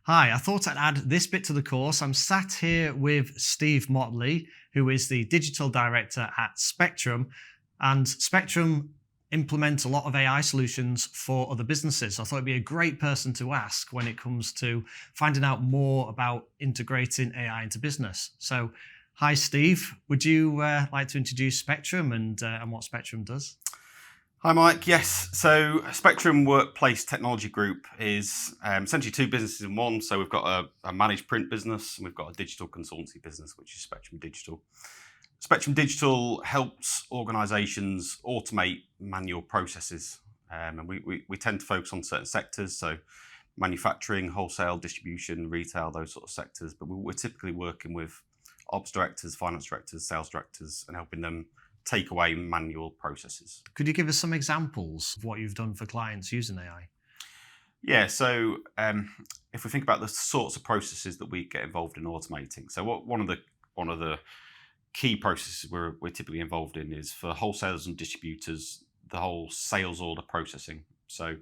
Hi, I thought I'd add this bit to the course. I'm sat here with Steve Motley, who is the Digital Director at Spectrum. And Spectrum implements a lot of AI solutions for other businesses. So I thought it'd be a great person to ask when it comes to finding out more about integrating AI into business. So, hi, Steve. Would you like to introduce Spectrum and what Spectrum does? Hi, Mike. Yes, so Spectrum Workplace Technology Group is essentially two businesses in one. So we've got a managed print business and we've got a digital consultancy business, which is Spectrum Digital. Spectrum Digital helps organisations automate manual processes, and we tend to focus on certain sectors, so manufacturing, wholesale, distribution, retail, those sort of sectors. But we're typically working with ops directors, finance directors, sales directors, and helping them take away manual processes. Could you give us some examples of what you've done for clients using AI? Yeah, so if we think about the sorts of processes that we get involved in automating, so one of the key processes we're typically involved in is for wholesalers and distributors, the whole sales order processing. So,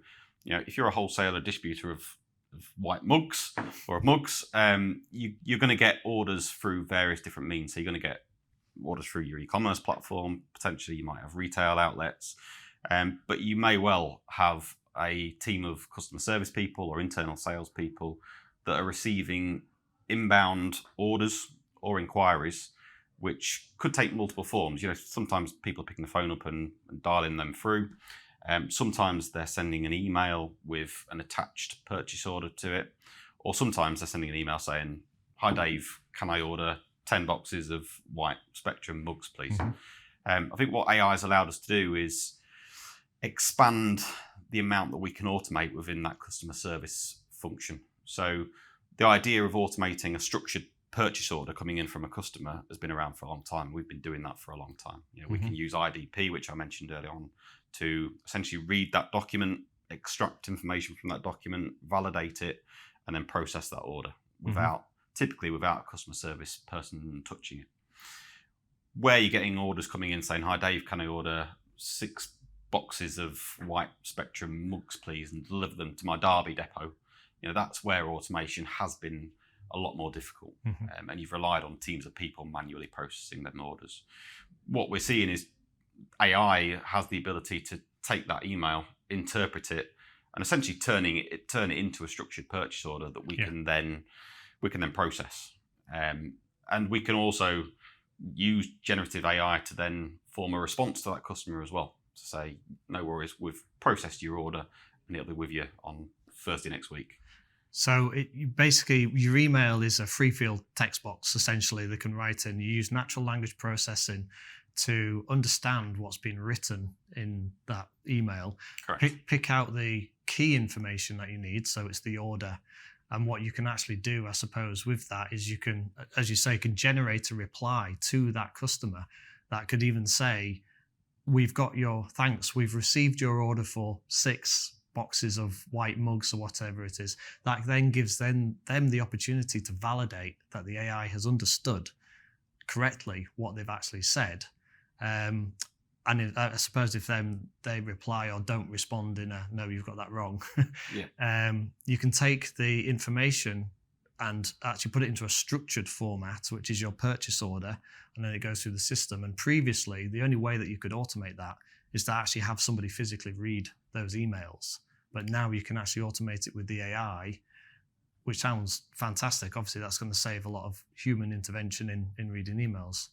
if you're a wholesaler distributor of white mugs or of mugs, you're going to get orders through various different means. So you're going to get orders through your e-commerce platform. Potentially you might have retail outlets, but you may well have a team of customer service people or internal sales people that are receiving inbound orders or inquiries, which could take multiple forms. Sometimes people are picking the phone up and dialing them through. Sometimes they're sending an email with an attached purchase order to it, or sometimes they're sending an email saying, "Hi Dave, can I order 10 boxes of white Spectrum mugs, please?" I think what AI has allowed us to do is expand the amount that we can automate within that customer service function. So the idea of automating a structured purchase order coming in from a customer has been around for a long time. We've been doing that for a long time. We can use IDP, which I mentioned earlier on, to essentially read that document, extract information from that document, validate it, and then process that order typically without a customer service person touching it. Where you're getting orders coming in saying, "Hi Dave, can I order 6 boxes of white Spectrum mugs, please, and deliver them to my Derby depot?" That's where automation has been a lot more difficult, and you've relied on teams of people manually processing them orders. What we're seeing is AI has the ability to take that email, interpret it, and essentially turn it into a structured purchase order that we can then process. And we can also use generative AI to then form a response to that customer as well, to say, "No worries, we've processed your order and it'll be with you on Thursday next week." So basically, your email is a free field text box, essentially, they can write in. You use natural language processing to understand what's been written in that email. Correct. Pick out the key information that you need, so it's the order. And what you can actually do, I suppose, with that is you can, as you say, can generate a reply to that customer that could even say, "We've got your thanks. We've received your order for 6 boxes of white mugs," or whatever it is. That then gives them the opportunity to validate that the AI has understood correctly what they've actually said. And I suppose if they reply or don't respond in a "no, you've got that wrong," you can take the information and actually put it into a structured format, which is your purchase order, and then it goes through the system. And previously, the only way that you could automate that is to actually have somebody physically read those emails. But now you can actually automate it with the AI, which sounds fantastic. Obviously, that's going to save a lot of human intervention in reading emails.